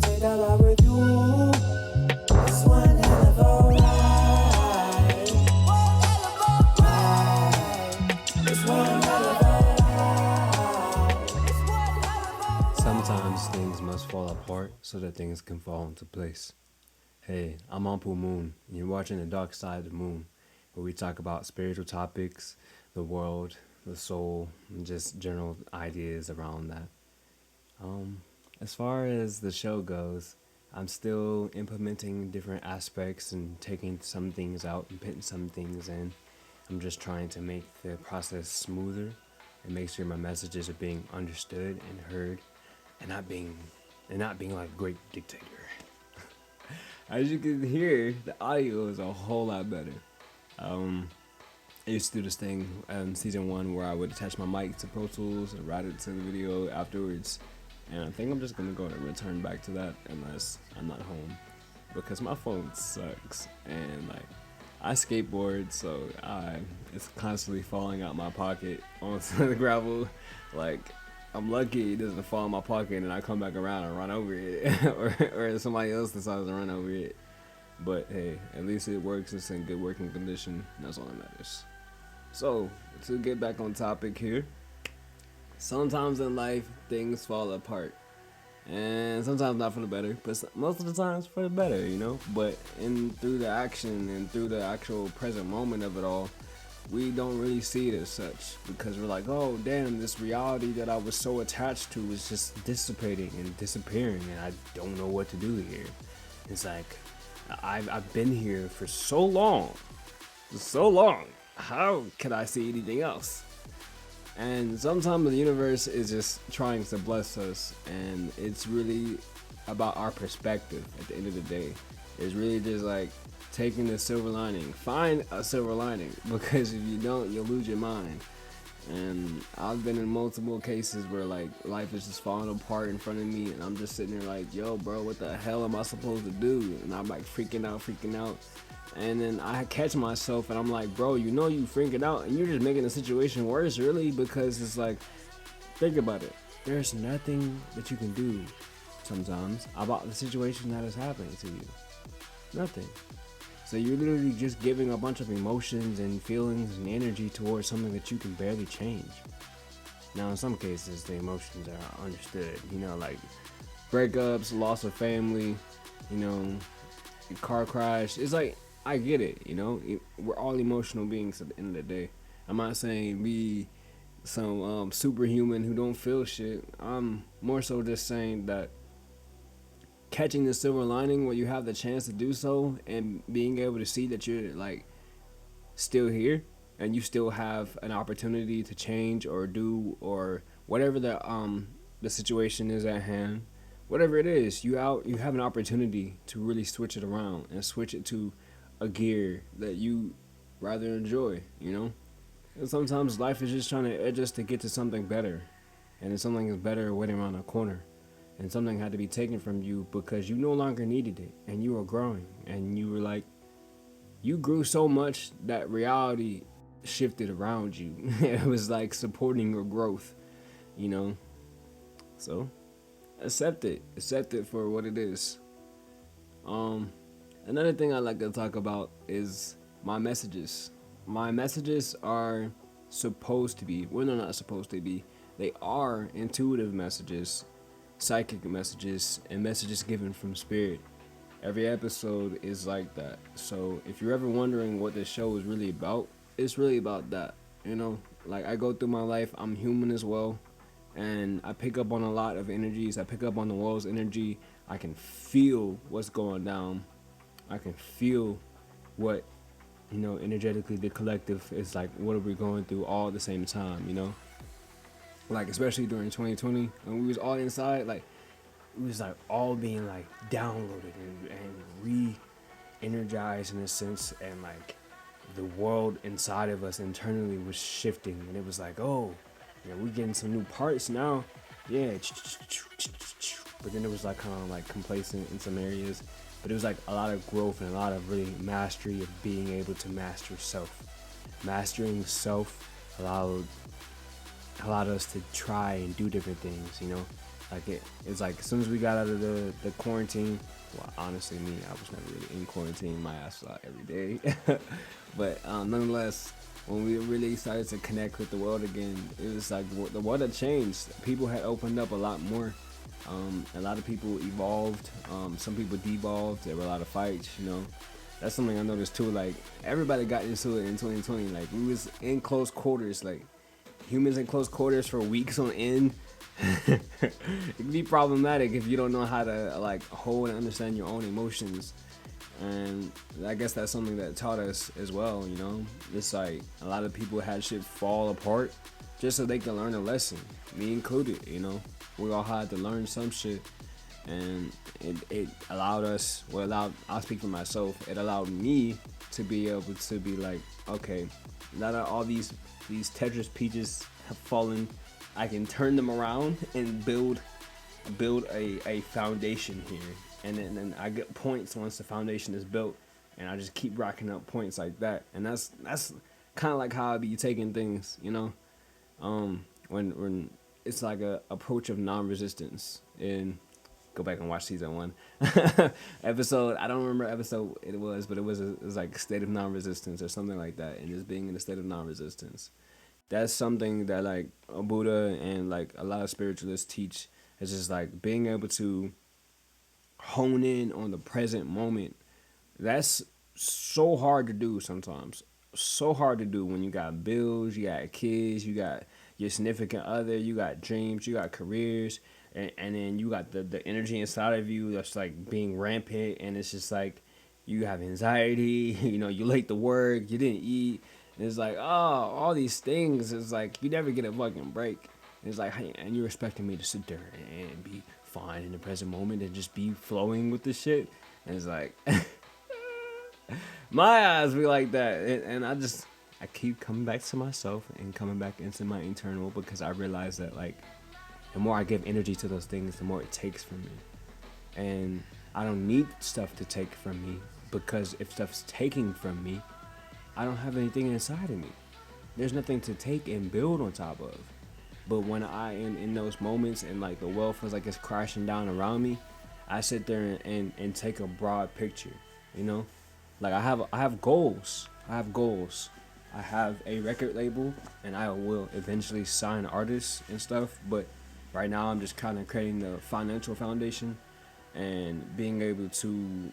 can take that ride with you. It's one hell of a ride. It's one hell of a ride. Sometimes things must fall apart so that things can fall into place. Hey, I'm Uncle Moon, and you're watching The Dark Side of the Moon, where we talk about spiritual topics, the world, the soul, and just general ideas around that. As far as the show goes, I'm still implementing different aspects and taking some things out and putting some things in. I'm just trying to make the process smoother and make sure my messages are being understood and heard, and not being like a great dictator. As you can hear, the audio is a whole lot better. I used to do this thing in season 1 where I would attach my mic to Pro Tools and route it to the video afterwards. And I think I'm just gonna go and return back to that unless I'm not home, because my phone sucks and like I skateboard, so it's constantly falling out my pocket onto the gravel. Like, I'm lucky it doesn't fall in my pocket and I come back around and run over it, or somebody else decides to run over it. But hey, at least it works. It's in good working condition. And that's all that matters. So, to get back on topic here, sometimes in life things fall apart, and sometimes not for the better, but most of the times for the better, you know. But through the action and through the actual present moment of it all, we don't really see it as such, because we're like, oh damn, this reality that I was so attached to is just dissipating and disappearing, and I don't know what to do here. It's like, I've been here for so long. How can I see anything else? And sometimes the universe is just trying to bless us, and it's really about our perspective at the end of the day. It's really just like taking the silver lining. Find a silver lining, because if you don't, you'll lose your mind. And I've been in multiple cases where like life is just falling apart in front of me, and I'm just sitting there like, yo bro, what the hell am I supposed to do? And I'm like freaking out. And then I catch myself and I'm like, bro, you know you freaking out and you're just making the situation worse, really, because it's like, think about it. There's nothing that you can do sometimes about the situation that is happening to you. Nothing. So you're literally just giving a bunch of emotions and feelings and energy towards something that you can barely change. Now, in some cases, the emotions are understood, you know, like breakups, loss of family, you know, car crash. It's like, I get it, you know, we're all emotional beings at the end of the day. I'm not saying be some superhuman who don't feel shit. I'm more so just saying that catching the silver lining when you have the chance to do so, and being able to see that you're like still here and you still have an opportunity to change or do or whatever the situation is at hand. Whatever it is, you have an opportunity to really switch it around and switch it to a gear that you rather enjoy, you know? And sometimes life is just trying to edge us to get to something better, and then something is better waiting around the corner, and something had to be taken from you because you no longer needed it, and you were growing, and you were like, you grew so much that reality shifted around you. It was like supporting your growth, you know? So accept it for what it is. Another thing I like to talk about is my messages. My messages are supposed to be, well, they're not supposed to be, they are intuitive messages, psychic messages, and messages given from spirit. Every episode is like that. So if you're ever wondering what this show is really about, it's really about that. You know, like I go through my life, I'm human as well, and I pick up on a lot of energies. I pick up on the world's energy. I can feel what's going down. I can feel what, you know, energetically the collective is like, what are we going through all at the same time, you know? Like, especially during 2020, when we was all inside, like, we was like all being like downloaded and re-energized in a sense, and like the world inside of us internally was shifting, and it was like, oh, yeah, we're getting some new parts now, yeah, but then it was like kind of like complacent in some areas. But it was like a lot of growth and a lot of really mastery of being able to master self. Mastering self allowed us to try and do different things, you know. Like it's like as soon as we got out of the quarantine. Well, honestly, me, I was never really in quarantine. My ass was out every day. But nonetheless, when we really started to connect with the world again, it was like the world had changed. People had opened up a lot more. A lot of people evolved. Some people devolved. There were a lot of fights. That's something I noticed too. Like everybody got into it in 2020. Like we was in close quarters. Like humans in close quarters for weeks on end. It can be problematic if you don't know how to like hold and understand your own emotions. And I guess that's something that taught us as well. It's like a lot of people had shit fall apart just so they can learn a lesson, me included. We all had to learn some shit, and it allowed us, I'll speak for myself, it allowed me to be able to be like, okay, now that all these Tetris pieces have fallen, I can turn them around and build a foundation here. And then I get points once the foundation is built, and I just keep racking up points like that. And that's kind of like how I be taking things, when it's like a approach of non-resistance. And go back and watch season 1 episode. I don't remember episode it was, but it was like state of non-resistance or something like that. And just being in a state of non-resistance. That's something that like Buddha and like a lot of spiritualists teach. It's just like being able to hone in on the present moment. That's so hard to do sometimes. So hard to do when you got bills, you got kids, you got your significant other, you got dreams, you got careers, and then you got the energy inside of you that's like being rampant, and it's just like you have anxiety, you late to work, you didn't eat. And it's like, all these things. It's like you never get a fucking break. It's like, hey, and you're expecting me to sit there and be fine in the present moment and just be flowing with the shit. And it's like, my eyes be like that. And I keep coming back to myself and coming back into my internal, because I realize that like the more I give energy to those things, the more it takes from me. And I don't need stuff to take from me, because if stuff's taking from me, I don't have anything inside of me. There's nothing to take and build on top of. But when I am in those moments and like the world feels like it's crashing down around me, I sit there and take a broad picture, Like I have goals. I have a record label, and I will eventually sign artists and stuff. But right now I'm just kind of creating the financial foundation and being able to,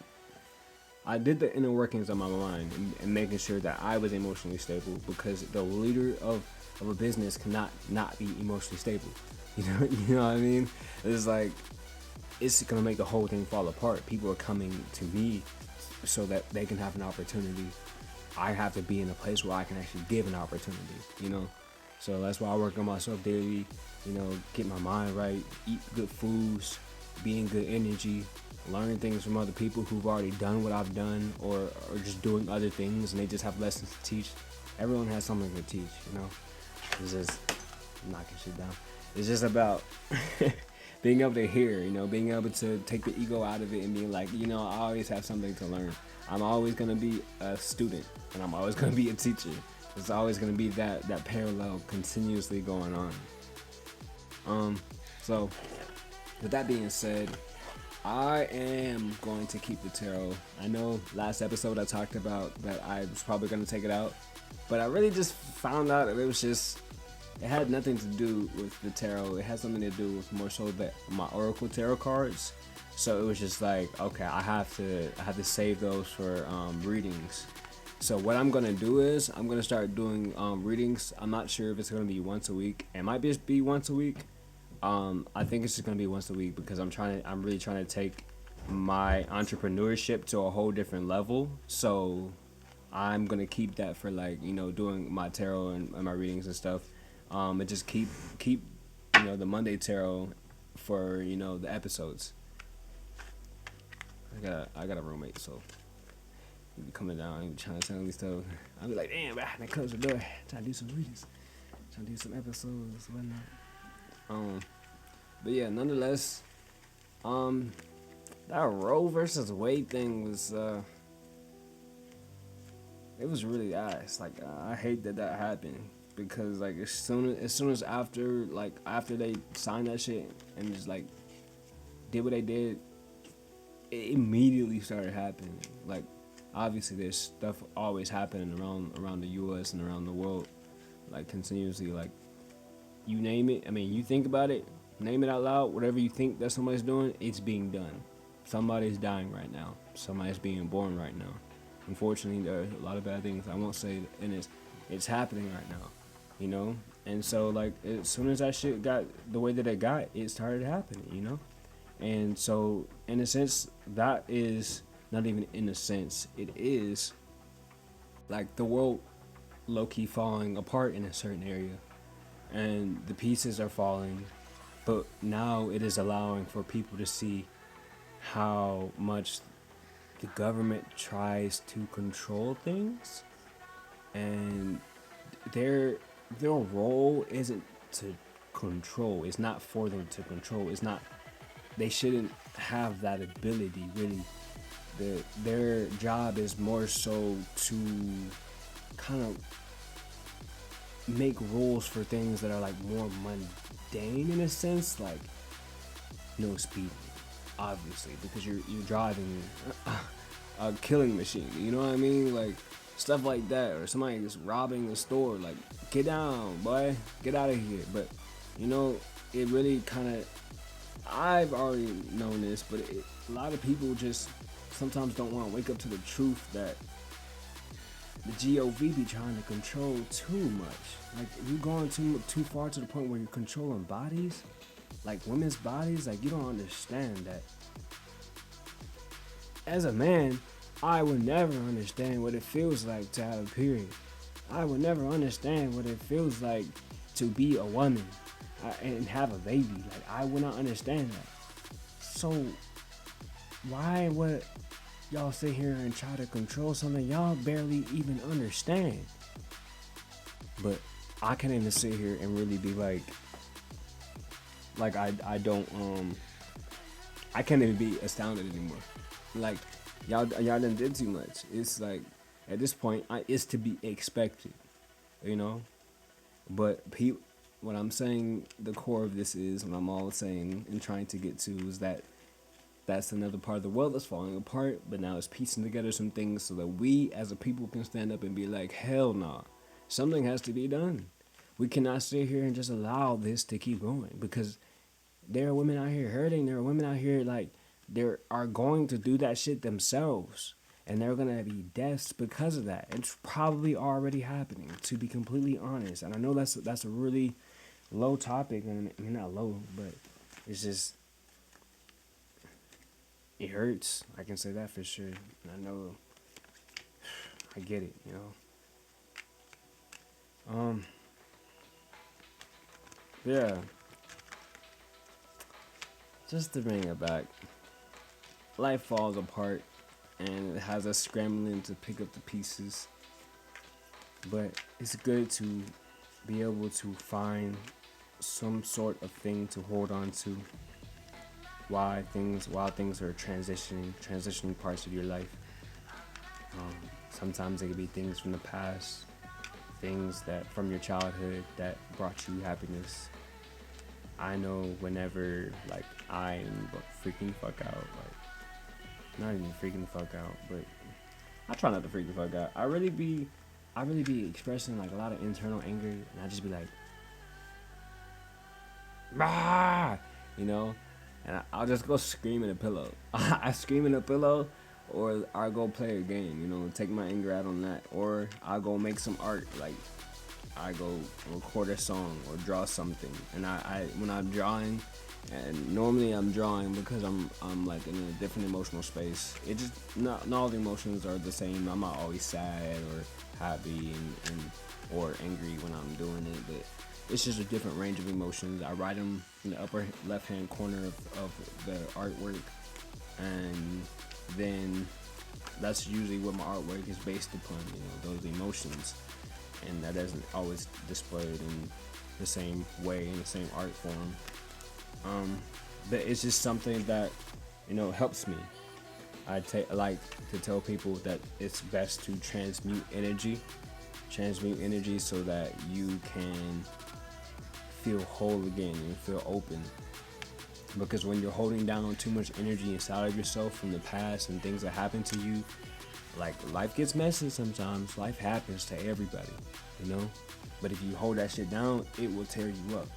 I did the inner workings of my mind and making sure that I was emotionally stable, because the leader of a business cannot not be emotionally stable. You know what I mean? It's like, it's gonna make the whole thing fall apart. People are coming to me so that they can have an opportunity. I have to be in a place where I can actually give an opportunity, So that's why I work on myself daily, get my mind right, eat good foods, be in good energy, learn things from other people who've already done what I've done, or just doing other things, and they just have lessons to teach. Everyone has something to teach, It's just knocking shit down. It's just about being able to hear, being able to take the ego out of it and being like, I always have something to learn. I'm always going to be a student, and I'm always going to be a teacher. There's always going to be that parallel continuously going on. So with that being said, I am going to keep the tarot. I know last episode I talked about that I was probably going to take it out, but I really just found out that it had nothing to do with the tarot. It had something to do with more so that my Oracle tarot cards. So it was just like, okay, I have to save those for readings. So what I'm gonna do is I'm gonna start doing readings. I'm not sure if it's gonna be once a week. It might just be once a week. I think it's just gonna be once a week, because I'm really trying to take my entrepreneurship to a whole different level. So I'm gonna keep that for like, doing my tarot and my readings and stuff. And just keep the Monday tarot for the episodes. I got a roommate, so he be coming down and trying to tell me stuff. I'll be like, damn, man, close the door. Trying to do some readings, trying to do some episodes, whatnot. But yeah, nonetheless, that Roe versus Wade thing was, it was really ass. Like, I hate that happened, because like as soon as after they signed that shit and just like did what they did, it immediately started happening. Like obviously there's stuff always happening around the US and around the world, like continuously. Like you name it, I mean you think about it, name it out loud, whatever you think that somebody's doing, it's being done. Somebody's dying right now, somebody's being born right now. Unfortunately there are a lot of bad things, I won't say, and it's happening right now, you know. And so like as soon as that shit got the way that it got, it started happening, you know. And so in a sense, that is not even in a sense, it is like the world low-key falling apart in a certain area, and the pieces are falling, but now it is allowing for people to see how much the government tries to control things, and their their role isn't to control. It's not for them to control. It's not. They shouldn't have that ability really. Their job is more so to kind of make rules for things that are like more mundane in a sense, like no speeding, obviously, because you're driving a killing machine. You know what I mean? Like stuff like that, or somebody is robbing the store. Like get down, boy, get out of here. But you know, it really kind of. I've already known this, but a lot of people just sometimes don't want to wake up to the truth that the GOV be trying to control too much. Like you going too far to the point where you're controlling bodies, like women's bodies. Like you don't understand that. As a man, I would never understand what it feels like to have a period. I would never understand what it feels like to be a woman and have a baby. Like I would not understand that. So why would y'all sit here and try to control something y'all barely even understand? But I can't even sit here and really be like I don't I can't even be astounded anymore. Like y'all done did too much. It's like at this point it's to be expected, you know. But what I'm saying, the core of this is, what I'm all saying and trying to get to, is that that's another part of the world that's falling apart, but now it's piecing together some things so that we as a people can stand up and be like, hell nah, something has to be done. We cannot sit here and just allow this to keep going, because there are women out here hurting. There are women out here like they are going to do that shit themselves, and they're gonna be deaths because of that. It's probably already happening, to be completely honest. And I know that's a really low topic, and I mean not low, but it's just it hurts. I can say that for sure. And I know I get it, you know. Yeah. Just to bring it back, life falls apart, and it has us scrambling to pick up the pieces. But it's good to be able to find some sort of thing to hold on to while things are transitioning parts of your life. Sometimes it could be things from the past, things that from your childhood that brought you happiness. I know whenever like I'm freaking fuck out, like not even freaking fuck out, but I try not to freak the fuck out. I really be expressing like a lot of internal anger, and I just be like, ah, you know, and I'll just go scream in a pillow. I scream in a pillow, or I'll go play a game, you know, take my anger out on that, or I'll go make some art, like I go record a song or draw something. And I when I'm drawing, and normally I'm drawing because I'm like in a different emotional space. It just not all the emotions are the same. I'm not always sad or happy and or angry when I'm doing it, but it's just a different range of emotions. I write them in the upper left hand corner of the artwork, and then that's usually what my artwork is based upon, you know, those emotions. And that doesn't always displayed in the same way, in the same art form. But it's just something that, you know, helps me. I like to tell people that it's best to transmute energy transmute energy so that you can feel whole again and feel open. Because when you're holding down too much energy inside of yourself from the past and things that happen to you, like, life gets messy sometimes. Life happens to everybody, you know? But if you hold that shit down, it will tear you up.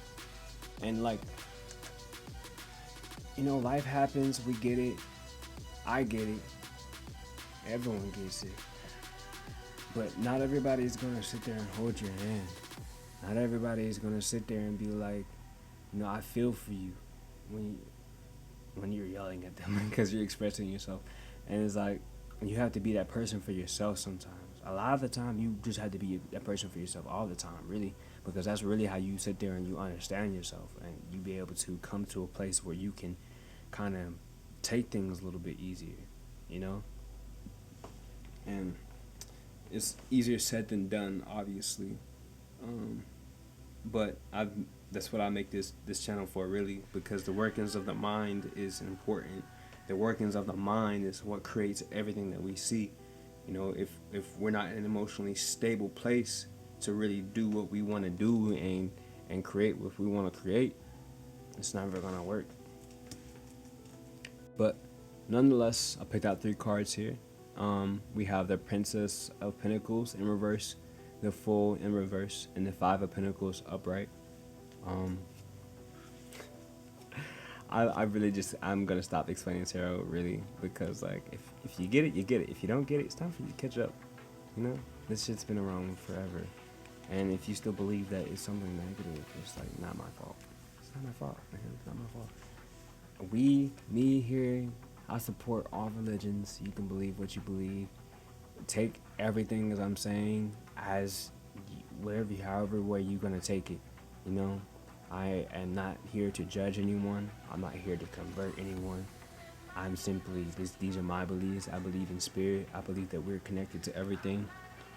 And like, you know, life happens, we get it. I get it. Everyone gets it. But not everybody is gonna sit there and hold your hand. Not everybody is gonna sit there and be like, you know, I feel for you when you're yelling at them because you're expressing yourself. And it's like, you have to be that person for yourself sometimes. A lot of the time, you just have to be that person for yourself all the time, really, because that's really how you sit there and you understand yourself, and you be able to come to a place where you can kind of take things a little bit easier, you know? And it's easier said than done, obviously. But that's what I make this channel for, really, because the workings of the mind is important. The workings of the mind is what creates everything that we see. You know, if we're not in an emotionally stable place to really do what we want to do and create what we want to create, it's never gonna work. But nonetheless, I picked out 3 cards here. We have the Princess of Pentacles in reverse, the Fool in reverse, and the 5 of Pentacles upright. I really just, I'm gonna stop explaining tarot, really, because like, if you get it, you get it. If you don't get it, it's time for you to catch up. You know, this shit's been around forever, and if you still believe that it's something negative, it's like not my fault. It's not my fault, man. It's not my fault. Me here, I support all religions. You can believe what you believe. Take everything as I'm saying as whatever, however way you're gonna take it. You know, I am not here to judge anyone. I'm not here to convert anyone. I'm simply, these are my beliefs. I believe in spirit. I believe that we're connected to everything,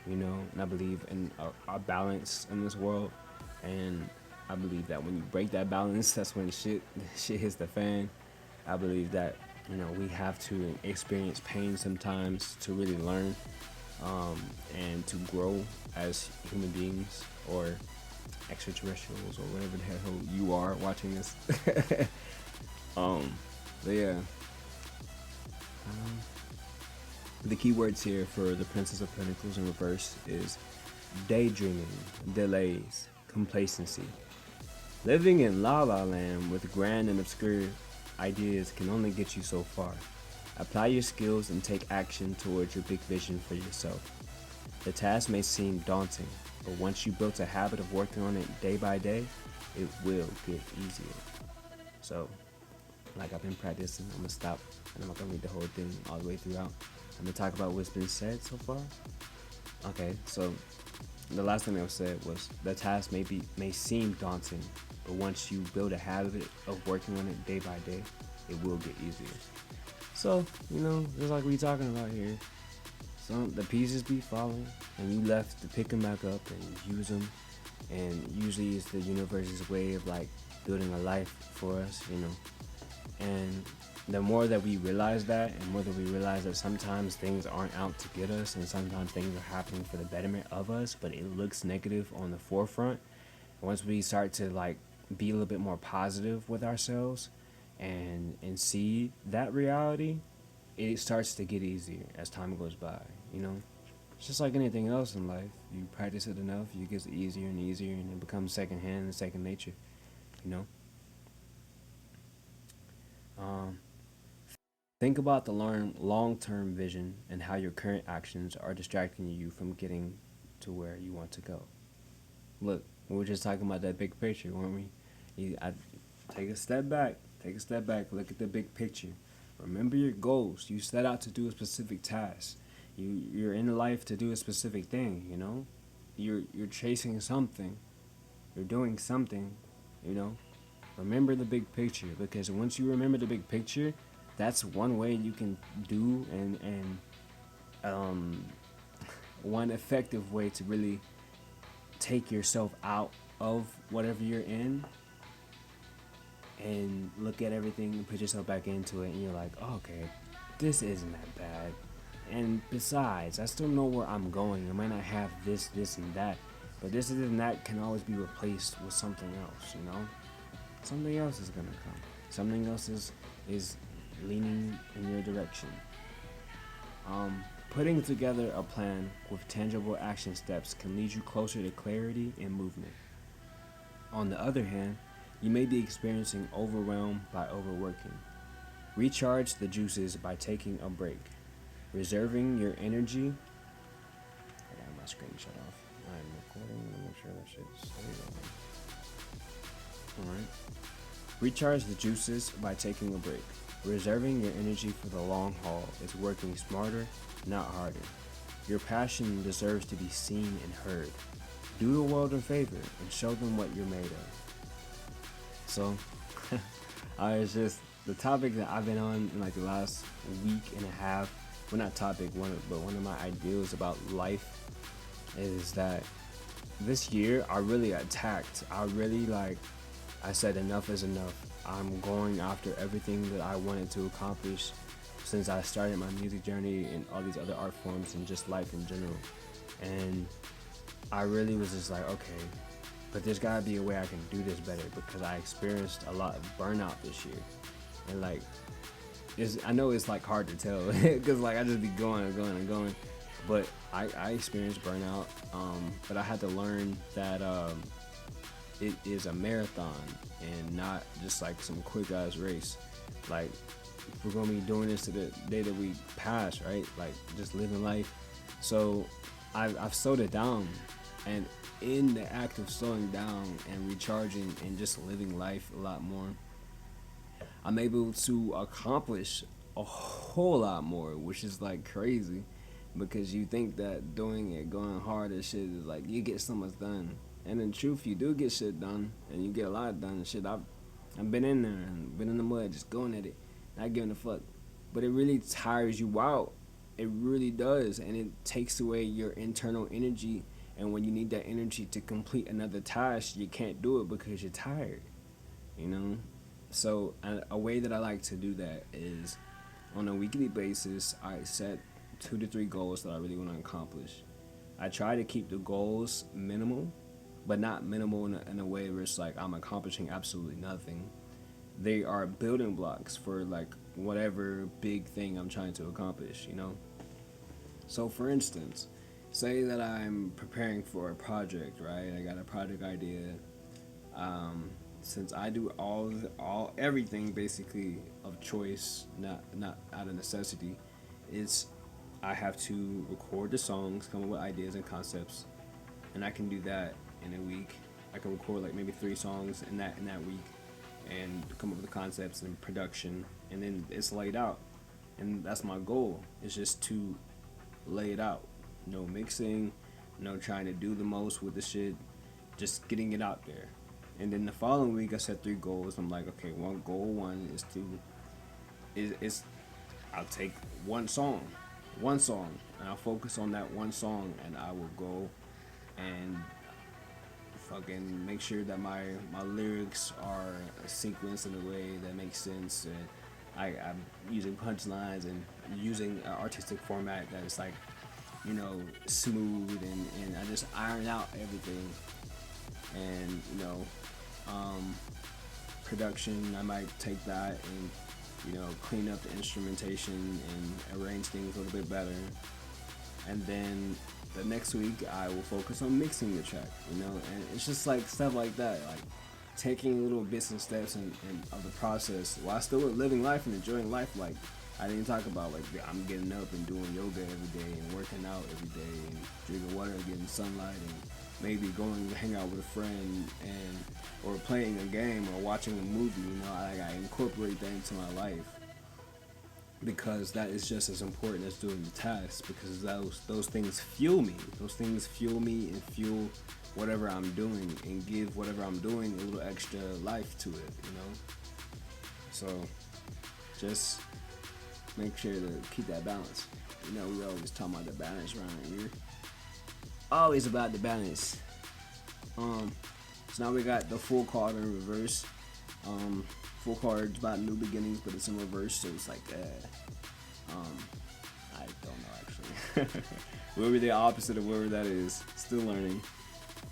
you know, and I believe in a balance in this world. And I believe that when you break that balance, that's when shit hits the fan. I believe that, you know, we have to experience pain sometimes to really learn, and to grow as human beings, or extraterrestrials, or whatever the hell you are watching this. But yeah. The key words here for the Princess of Pentacles in reverse is daydreaming, delays, complacency. Living in La La Land with grand and obscure ideas can only get you so far. Apply your skills and take action towards your big vision for yourself. The task may seem daunting, but once you build a habit of working on it day by day, it will get easier. So, like I've been practicing, I'm gonna stop and I'm not gonna read the whole thing all the way throughout. I'm gonna talk about what's been said so far. Okay, so the last thing that was said was the task may seem daunting, but once you build a habit of working on it day by day, it will get easier. So, you know, just like we talking about here, the pieces be falling, and you left to pick them back up and use them. And usually it's the universe's way of like building a life for us, you know. And the more that we realize that, and more that we realize that sometimes things aren't out to get us, and sometimes things are happening for the betterment of us, but it looks negative on the forefront. Once we start to like be a little bit more positive with ourselves and see that reality, it starts to get easier as time goes by, you know. It's just like anything else in life. You practice it enough, it gets easier and easier, and it becomes second hand and second nature, you know. Think about the long-term vision and how your current actions are distracting you from getting to where you want to go. Look, we were just talking about that big picture, weren't we? Take a step back, look at the big picture. Remember your goals. You set out to do a specific task. You're in life to do a specific thing, you know? You're chasing something. You're doing something, you know? Remember the big picture, because once you remember the big picture, that's one way you can do and one effective way to really take yourself out of whatever you're in and look at everything and put yourself back into it, and you're like, oh, okay, this isn't that bad. And besides, I still know where I'm going. I might not have this, and that, but this and that can always be replaced with something else. Something else is gonna come. Something else is leaning in your direction. Putting together a plan with tangible action steps can lead you closer to clarity and movement. On the other hand, you may be experiencing overwhelm by overworking. Recharge the juices by taking a break. Reserving your energy. I got my screen shut off. I'm recording to make sure that shit's alright. Recharge the juices by taking a break. Reserving your energy for the long haul is working smarter, not harder. Your passion deserves to be seen and heard. Do the world a favor and show them what you're made of. So, it's just the topic that I've been on in like the last week and a half. Well, not topic, one of my ideals about life is that this year I really attacked. I said enough is enough. I'm going after everything that I wanted to accomplish since I started my music journey and all these other art forms and just life in general. And I really was just like, okay, but there's gotta be a way I can do this better because I experienced a lot of burnout this year. And like, I know it's like hard to tell because like I just be going and going and going. But I experienced burnout, but I had to learn that it is a marathon and not just like some quick ass race. Like we're gonna be doing this to the day that we pass, right? Like just living life. So I've slowed it down, and in the act of slowing down and recharging and just living life a lot more, I'm able to accomplish a whole lot more, which is like crazy because you think that doing it, going hard and shit is like you get so much done. And in truth, you do get shit done, and you get a lot done and shit. I've been in there and been in the mud, just going at it, not giving a fuck. But it really tires you out. It really does, and it takes away your internal energy. And when you need that energy to complete another task, you can't do it because you're tired. So a way that I like to do that is on a weekly basis. I set 2 to 3 goals that I really want to accomplish. I try to keep the goals minimal, but not minimal in a way where it's like I'm accomplishing absolutely nothing. They are building blocks for like whatever big thing I'm trying to accomplish, So for instance, say that I'm preparing for a project, right? I got a project idea. Since I do everything basically of choice, not out of necessity, I have to record the songs, come up with ideas and concepts, and I can do that in a week. I can record like maybe 3 songs in that week, and come up with the concepts and production, and then it's laid out. And that's my goal. It's just to lay it out. No mixing, no trying to do the most with the shit, just getting it out there. And then the following week I set 3 goals. I'm like, okay, goal one is I'll take one song, and I'll focus on that one song, and I will go and fucking make sure that my lyrics are sequenced in a way that makes sense, and I'm using punchlines and using an artistic format that is like, smooth, and I just iron out everything. And production, I might take that and clean up the instrumentation and arrange things a little bit better. And then the next week I will focus on mixing the track, and it's just like stuff like that, like taking little bits and steps and of the process while still living life and enjoying life. Like I didn't talk about like I'm getting up and doing yoga every day and working out every day and drinking water and getting sunlight and maybe going to hang out with a friend or playing a game or watching a movie. I incorporate that into my life because that is just as important as doing the tasks, because those things fuel me. Those things fuel me and fuel whatever I'm doing and give whatever I'm doing a little extra life to it, So just make sure to keep that balance. We always talk about the balance around here. Always about the balance. So now we got the full card in reverse. Full card's about new beginnings, but it's in reverse, so it's like I don't know actually. Whatever the opposite of whatever that is. Still learning.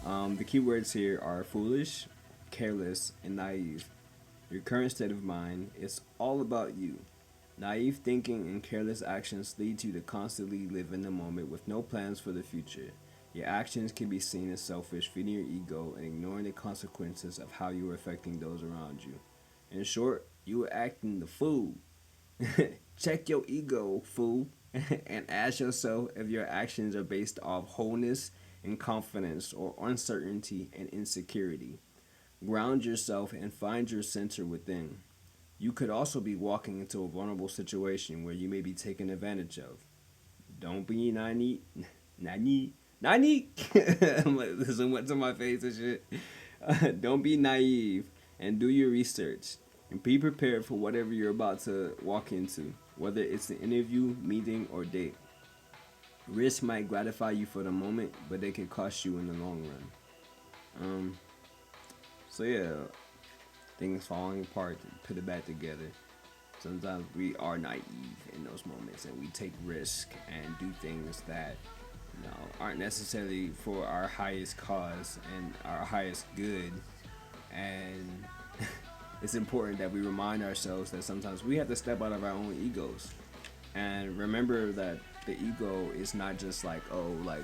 The keywords here are foolish, careless, and naive. Your current state of mind is all about you. Naive thinking and careless actions lead you to constantly live in the moment with no plans for the future. Your actions can be seen as selfish, feeding your ego, and ignoring the consequences of how you are affecting those around you. In short, you are acting the fool. Check your ego, fool, and ask yourself if your actions are based off wholeness and confidence or uncertainty and insecurity. Ground yourself and find your center within. You could also be walking into a vulnerable situation where you may be taken advantage of. Don't be naive. Naive. Naive. This went to my face and shit. Don't be naive and do your research. And be prepared for whatever you're about to walk into, whether it's an interview, meeting, or date. Risk might gratify you for the moment, but they can cost you in the long run. So yeah, things falling apart, put it back together. Sometimes we are naive in those moments, and we take risk and do things that aren't necessarily for our highest cause and our highest good. And it's important that we remind ourselves that sometimes we have to step out of our own egos and remember that the ego is not just like, oh, like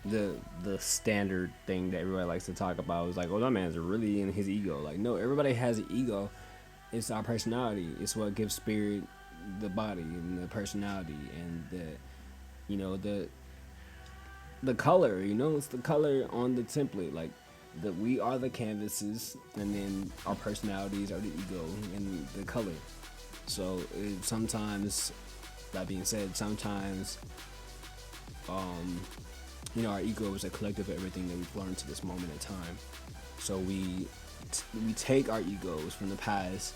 the standard thing that everybody likes to talk about is like, oh, that man's really in his ego. Like, no, everybody has an ego. It's our personality. It's what gives spirit the body and the personality and the color. It's the color on the template. Like, we are the canvases, and then our personalities are the ego and the color. So sometimes, that being said, sometimes our ego is a collective of everything that we've learned to this moment in time. So we take our egos from the past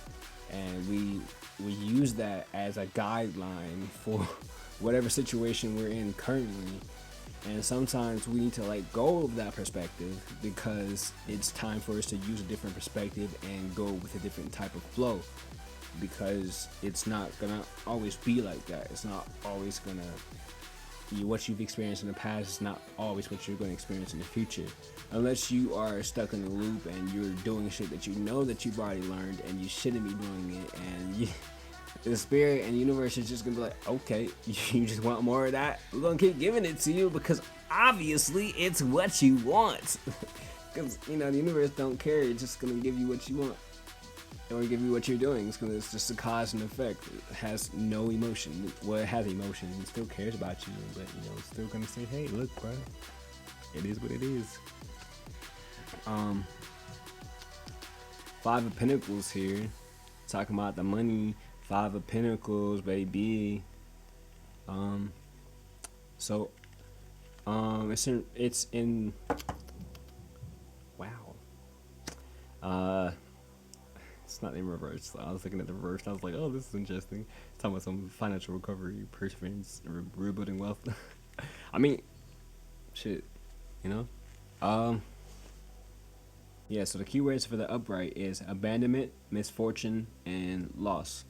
and we use that as a guideline for whatever situation we're in currently. And sometimes we need to let go of that perspective because it's time for us to use a different perspective and go with a different type of flow, because it's not gonna always be like that. It's not always gonna what you've experienced in the past is not always what you're going to experience in the future, unless you are stuck in a loop and you're doing shit that you know that you've already learned and you shouldn't be doing it, and the spirit and the universe is just gonna be like, okay, you just want more of that, we're gonna keep giving it to you because obviously it's what you want. Because the universe don't care, it's just gonna give you what you want. It won't give you what you're doing. It's just a cause and effect. It has no emotion. Well, it has emotion. It still cares about you, but it's still gonna say, "Hey, look, bro, it is what it is." Five of Pentacles here, talking about the money. Five of Pentacles, baby. It's in. Wow. It's not in reverse. I was looking at the reverse. I was like, oh, this is interesting. It's talking about some financial recovery, perseverance, rebuilding wealth. I mean, shit, Yeah, so the keywords for the upright is abandonment, misfortune, and loss.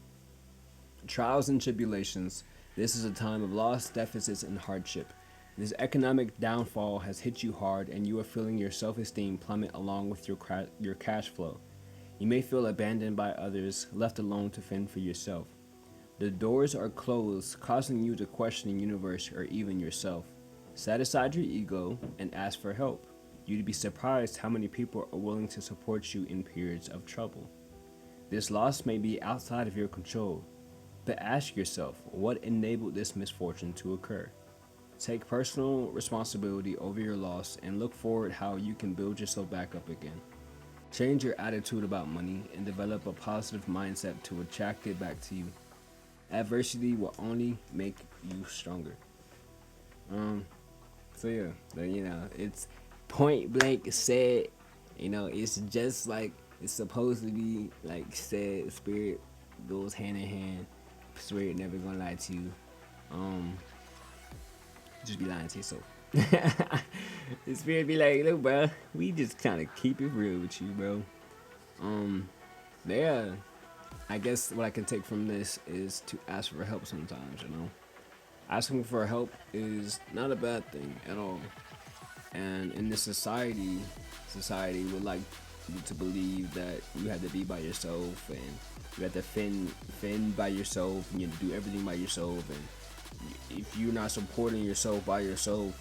Trials and tribulations. This is a time of loss, deficits, and hardship. This economic downfall has hit you hard, and you are feeling your self-esteem plummet along with your cash flow. You may feel abandoned by others, left alone to fend for yourself. The doors are closed, causing you to question the universe or even yourself. Set aside your ego and ask for help. You'd be surprised how many people are willing to support you in periods of trouble. This loss may be outside of your control, but ask yourself, what enabled this misfortune to occur? Take personal responsibility over your loss and look forward how you can build yourself back up again. Change your attitude about money and develop a positive mindset to attract it back to you. Adversity will only make you stronger. It's point blank said, it's just like it's supposed to be like said, spirit goes hand in hand. Spirit never gonna lie to you. Just be lying to yourself. The spirit be like, look, bro, we just kind of keep it real with you, bro. I guess what I can take from this is to ask for help sometimes, Asking for help is not a bad thing at all. And in this society would like you to believe that you have to be by yourself and you have to fend by yourself and you have to do everything by yourself. And if you're not supporting yourself by yourself,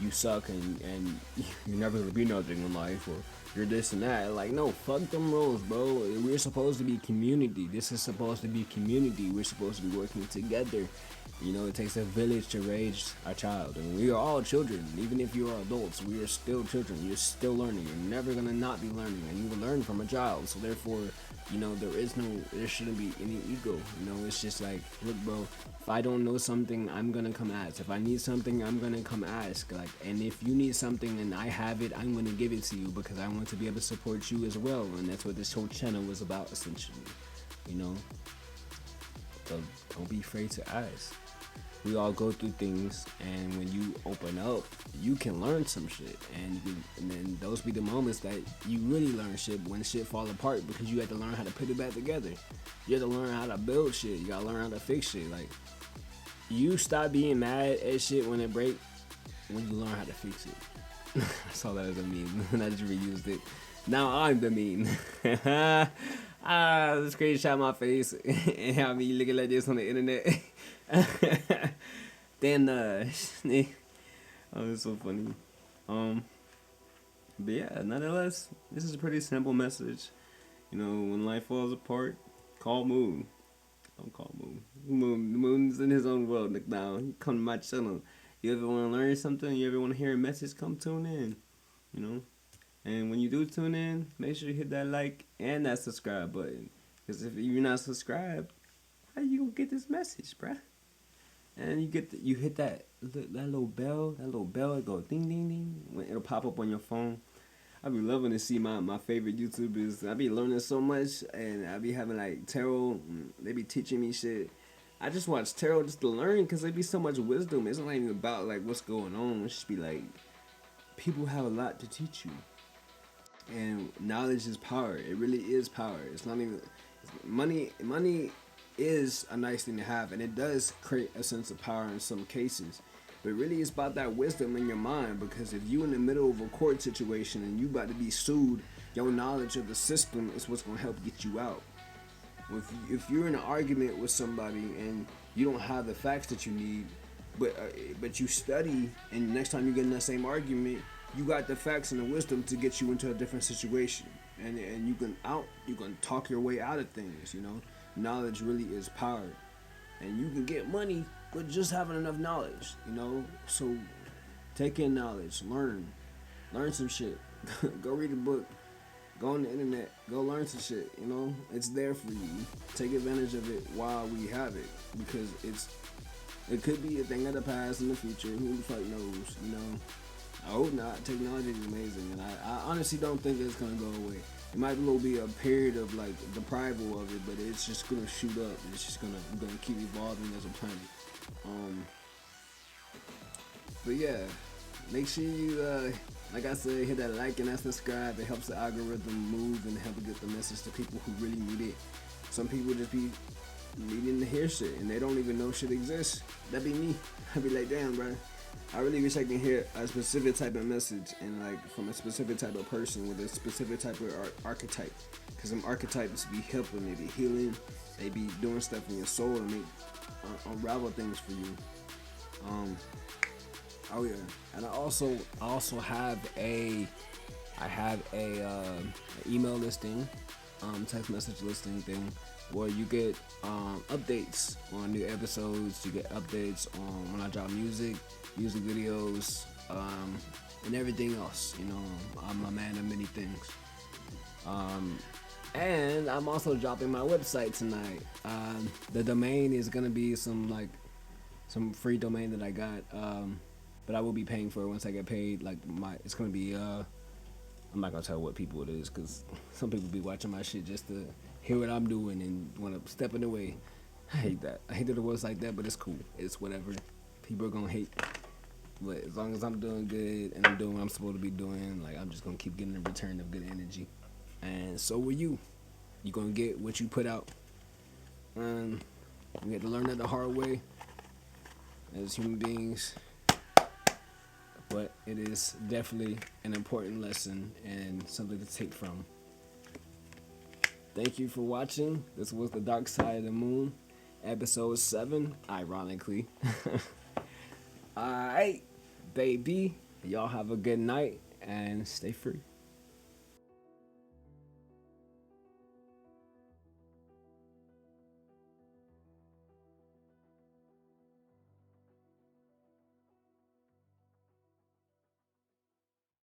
you suck and you're never gonna be nothing in life, or you're this and that. Like, no, fuck them rules, bro. We're supposed to be community. This is supposed to be community. We're supposed to be working together. You know, it takes a village to raise a child, and we are all children. Even if you are adults, we are still children. You're still learning. You're never gonna not be learning, and you will learn from a child. So therefore, you know, there shouldn't be any ego. You know, it's just like, look, bro, if I don't know something, I'm gonna come ask. If I need something, I'm gonna come ask. Like, and if you need something and I have it, I'm gonna give it to you because I want to be able to support you as well. And that's what this whole channel was about, essentially. You know, so don't be afraid to ask. We all go through things, and when you open up, you can learn some shit, and then those be the moments that you really learn shit when shit fall apart, because you have to learn how to put it back together. You have to learn how to build shit. You gotta learn how to fix shit. Like, you stop being mad at shit when it break when you learn how to fix it. I saw that as a meme, and I just reused it. Now I'm the meme. Screenshot my face and have me looking like this on the internet. Then oh, it's so funny. But yeah, nonetheless, this is a pretty simple message. You know, when life falls apart, call Moon. Don't call Moon. Moon's in his own world now. He come to my channel. You ever want to learn something? You ever want to hear a message? Come tune in. You know. And when you do tune in, make sure you hit that like and that subscribe button. Because if you're not subscribed, how you gonna get this message, bruh? And you hit that little bell, it go ding ding ding. When it'll pop up on your phone. I be loving to see my favorite YouTubers. I be learning so much, and I be having like tarot. They be teaching me shit. I just watch tarot just to learn, because there be so much wisdom. It's not even about like what's going on. It's just be like, people have a lot to teach you. And knowledge is power. It really is power. It's not even money. Money is a nice thing to have, and it does create a sense of power in some cases. But really, it's about that wisdom in your mind, because if you in the middle of a court situation and you about to be sued, your knowledge of the system is what's gonna help get you out. If you're in an argument with somebody and you don't have the facts that you need, but you study, and next time you get in that same argument, you got the facts and the wisdom to get you into a different situation, and you can talk your way out of things. You know, knowledge really is power, and you can get money with just having enough knowledge. You know, so take in knowledge, learn some shit. Go read a book, go on the internet, go learn some shit. You know, it's there for you. Take advantage of it while we have it, because it could be a thing of the past in the future. Who the fuck knows? You know. I hope not. Technology is amazing, and I honestly don't think it's gonna go away. It might be a period of like deprival of it, but it's just gonna shoot up. It's just gonna keep evolving as a planet. But yeah, make sure you like I said, hit that like and that subscribe. It helps the algorithm move and help get the message to people who really need it. Some people just be needing to hear shit and they don't even know shit exists. That'd be me. I'd be like, damn, bro. I really wish I can hear a specific type of message, and like from a specific type of person with a specific type of archetype. Because them archetypes be helping, they be healing, they be doing stuff in your soul to make unravel things for you. Oh yeah, and I also have a email listing, text message listing thing, where you get updates on new episodes. You get updates on when I drop music videos, and everything else. You know, I'm a man of many things. And I'm also dropping my website tonight. The domain is gonna be some free domain that I got, but I will be paying for it once I get paid. It's gonna be I'm not gonna tell what people it is, because some people be watching my shit just to hear what I'm doing and want to step in the way. I hate that. I hate that it was like that, but it's cool. It's whatever. People are gonna hate. But as long as I'm doing good and I'm doing what I'm supposed to be doing, like, I'm just gonna keep getting a return of good energy. And so will you. You're gonna get what you put out. And you had to learn that the hard way. as human beings, but it is definitely an important lesson and something to take from. Thank you for watching. This was The Dark Side of the Moon, episode 7, ironically. Alright, baby. Y'all have a good night and stay free.